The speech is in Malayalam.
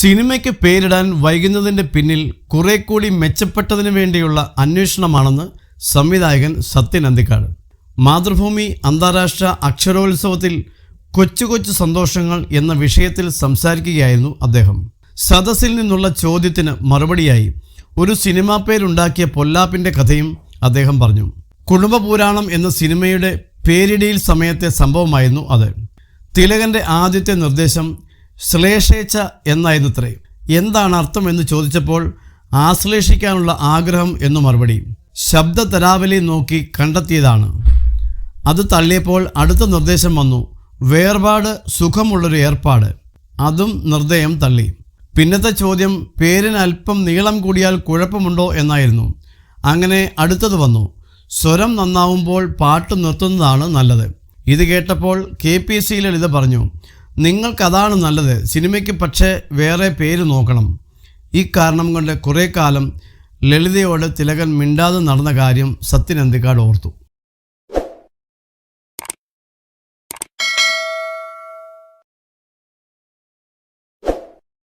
സിനിമയ്ക്ക് പേരിടാൻ വൈകുന്നതിൻ്റെ പിന്നിൽ കുറെ കൂടി മെച്ചപ്പെട്ടതിനു വേണ്ടിയുള്ള അന്വേഷണമാണെന്ന് സംവിധായകൻ സത്യൻ അന്തിക്കാട്. മാതൃഭൂമി അന്താരാഷ്ട്ര അക്ഷരോത്സവത്തിൽ കൊച്ചു കൊച്ചു സന്തോഷങ്ങൾ എന്ന വിഷയത്തിൽ സംസാരിക്കുകയായിരുന്നു അദ്ദേഹം. സദസ്സിൽ നിന്നുള്ള ചോദ്യത്തിന് മറുപടിയായി ഒരു സിനിമാ പേരുണ്ടാക്കിയ പൊല്ലാപ്പിൻ്റെ കഥയും അദ്ദേഹം പറഞ്ഞു. കുടുംബപുരാണം എന്ന സിനിമയുടെ പേരിടിയിൽ സമയത്തെ സംഭവമായിരുന്നു അത്. തിലകൻ്റെ ആദ്യത്തെ നിർദ്ദേശം ശ്ലേഷേച്ഛ എന്നായിരുന്നത്രേ. എന്താണ് അർത്ഥം എന്ന് ചോദിച്ചപ്പോൾ ആശ്ലേഷിക്കാനുള്ള ആഗ്രഹം എന്നു മറുപടി. ശബ്ദ തരാവലി നോക്കി കണ്ടെത്തിയതാണ്. അത് തള്ളിയപ്പോൾ അടുത്ത നിർദ്ദേശം വന്നു, വേർപാട് സുഖമുള്ളൊരു ഏർപ്പാട്. അതും നിർദ്ദയം തള്ളി. പിന്നത്തെ ചോദ്യം പേരിന് അല്പം നീളം കൂടിയാൽ കുഴപ്പമുണ്ടോ എന്നായിരുന്നു. അങ്ങനെ അടുത്തത് വന്നു, സ്വരം നന്നാവുമ്പോൾ പാട്ട് നിർത്തുന്നതാണ് നല്ലത്. ഇത് കേട്ടപ്പോൾ KPC ലളിത പറഞ്ഞു, നിങ്ങൾക്കതാണ് നല്ലത്, സിനിമയ്ക്ക് പക്ഷേ വേറെ പേര് നോക്കണം. ഈ കാരണം കൊണ്ട് കുറേ കാലം ലളിതയോട് തിലകൻ മിണ്ടാതെ നടന്ന കാര്യം സത്യൻ അന്തിക്കാട് ഓർത്തു.